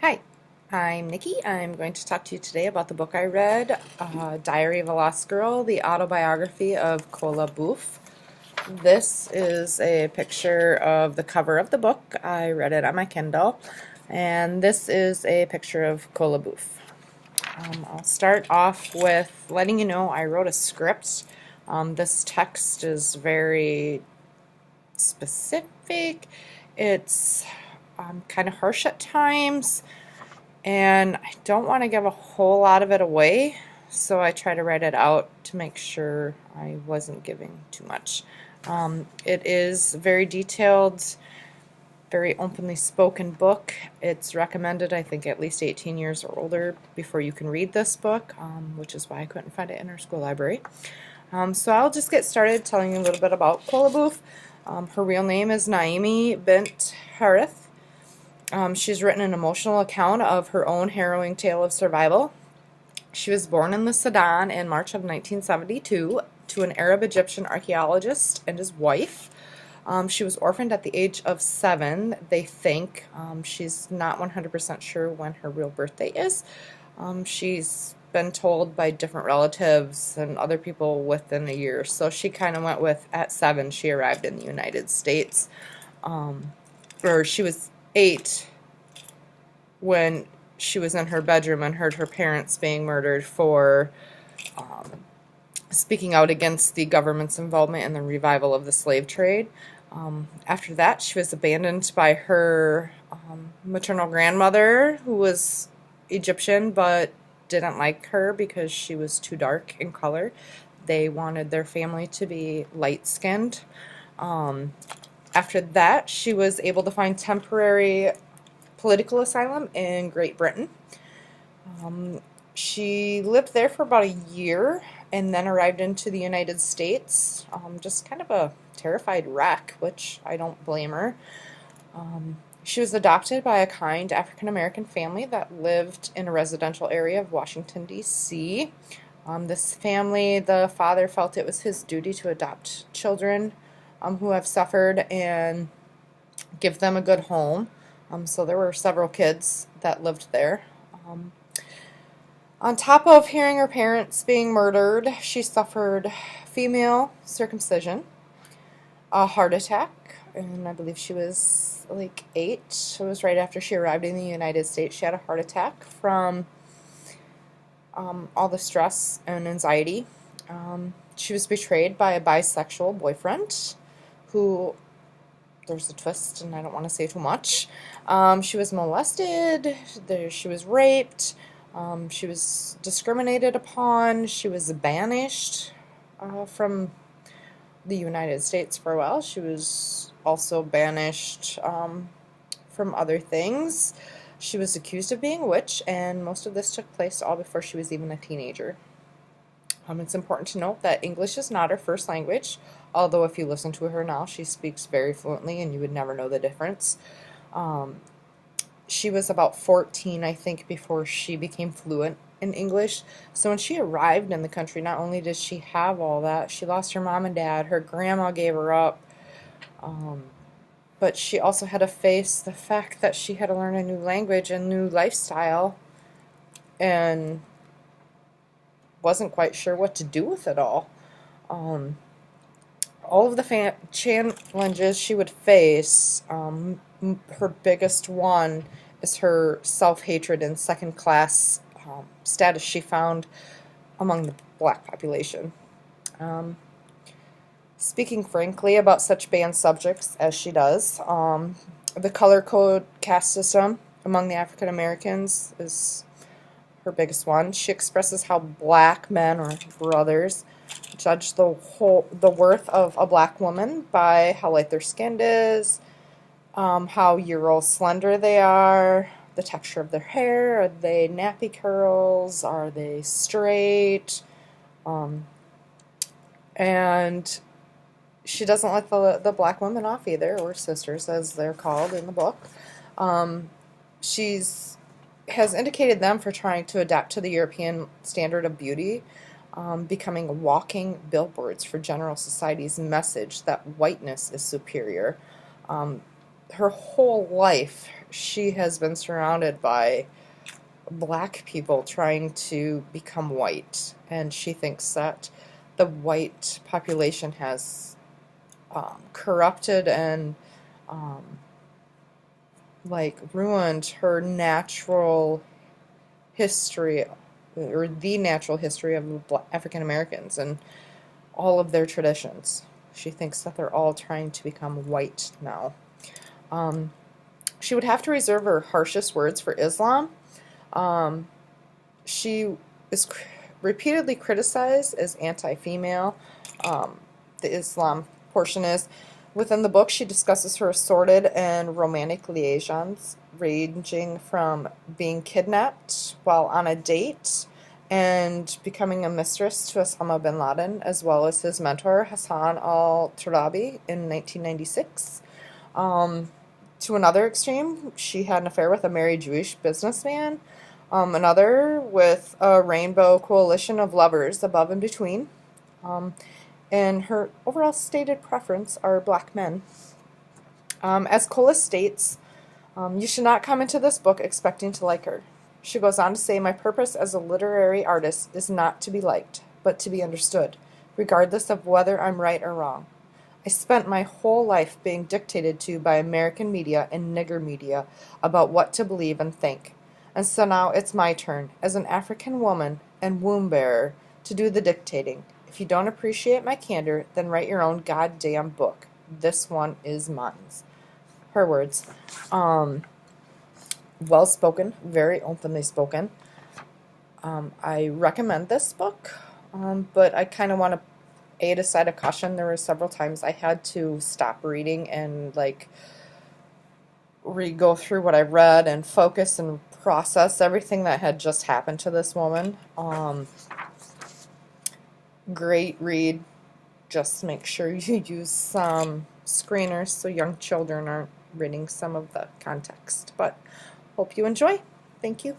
Hi, I'm Nikki. I'm going to talk to you today about the book I read, Diary of a Lost Girl, the autobiography of Kola Boof. This is a picture of the cover of the book. I read it on my Kindle, and this is a picture of Kola Boof. I'll start off with letting you know I wrote a script. This text is very specific. It's kind of harsh at times, and I don't want to give a whole lot of it away, so I try to write it out to make sure I wasn't giving too much. It is very detailed, very openly spoken book. It's recommended, I think, at least 18 years or older before you can read this book, which is why I couldn't find it in our school library. So I'll just get started telling you a little bit about Kola Boof. Her real name is Naimi Bint Harith. She's written an emotional account of her own harrowing tale of survival. She was born in the Sudan in March of 1972 to an Arab Egyptian archaeologist and his wife. She was orphaned at the age of 7, they think. She's not 100% sure when her real birthday is. She's been told by different relatives and other people within a year. So she kind of went with, at 7, she arrived in the United States. Or she was 8 when she was in her bedroom and heard her parents being murdered for speaking out against the government's involvement in the revival of the slave trade. After that, she was abandoned by her maternal grandmother, who was Egyptian but didn't like her because she was too dark in color. They wanted their family to be light-skinned. After that, she was able to find temporary political asylum in Great Britain. She lived there for about a year and then arrived into the United States, just kind of a terrified wreck, which I don't blame her. She was adopted by a kind African-American family that lived in a residential area of Washington, D.C. This family, the father felt it was his duty to adopt children who have suffered and give them a good home. So there were several kids that lived there. On top of hearing her parents being murdered, she suffered female circumcision, a heart attack, and I believe she was like 8. It was right after she arrived in the United States. She had a heart attack from all the stress and anxiety. She was betrayed by a bisexual boyfriend who, there's a twist and I don't want to say too much. She was molested, she was raped, she was discriminated upon, she was banished from the United States for a while. She was also banished from other things. She was accused of being a witch, and most of this took place all before she was even a teenager. It's important to note that English is not her first language, although if you listen to her now, she speaks very fluently and you would never know the difference. She was about 14, I think, before she became fluent in English. So when she arrived in the country, not only did she have all that, she lost her mom and dad, her grandma gave her up, but she also had to face the fact that she had to learn a new language and new lifestyle, and wasn't quite sure what to do with it all. All of the challenges she would face, her biggest one is her self-hatred and second-class status she found among the black population. Speaking frankly about such banned subjects as she does, the color code caste system among the African Americans is her biggest one. She expresses how black men, or brothers, judge the worth of a black woman by how light their skin is, how Euro slender they are, the texture of their hair. Are they nappy curls? Are they straight? And she doesn't let the black women off either, or sisters as they're called in the book. Has indicated them for trying to adapt to the European standard of beauty, becoming walking billboards for general society's message that whiteness is superior. her whole life she has been surrounded by black people trying to become white, and she thinks that the white population has corrupted and um, like ruined her natural history, or the natural history of African Americans and all of their traditions. She thinks that they're all trying to become white now. Um, she would have to reserve her harshest words for Islam. Um, she is repeatedly criticized as anti-female. Um, the Islam portion is. Within the book, she discusses her assorted and romantic liaisons, ranging from being kidnapped while on a date and becoming a mistress to Osama bin Laden, as well as his mentor, Hassan al-Turabi, in 1996. To another extreme, she had an affair with a married Jewish businessman, another with a rainbow coalition of lovers above and between. And her overall stated preference are black men. As Cola states, you should not come into this book expecting to like her. She goes on to say, my purpose as a literary artist is not to be liked, but to be understood, regardless of whether I'm right or wrong. I spent my whole life being dictated to by American media and nigger media about what to believe and think. And so now it's my turn, as an African woman and womb bearer, to do the dictating. If you don't appreciate my candor, then write your own goddamn book. This one is mine. Her words. Well spoken, very openly spoken. I recommend this book, but I kind of want to aid a side of caution. There were several times I had to stop reading and like re-go through what I read and focus and process everything that had just happened to this woman. Great read. Just make sure you use some screeners so young children aren't reading some of the context. But hope you enjoy. Thank you.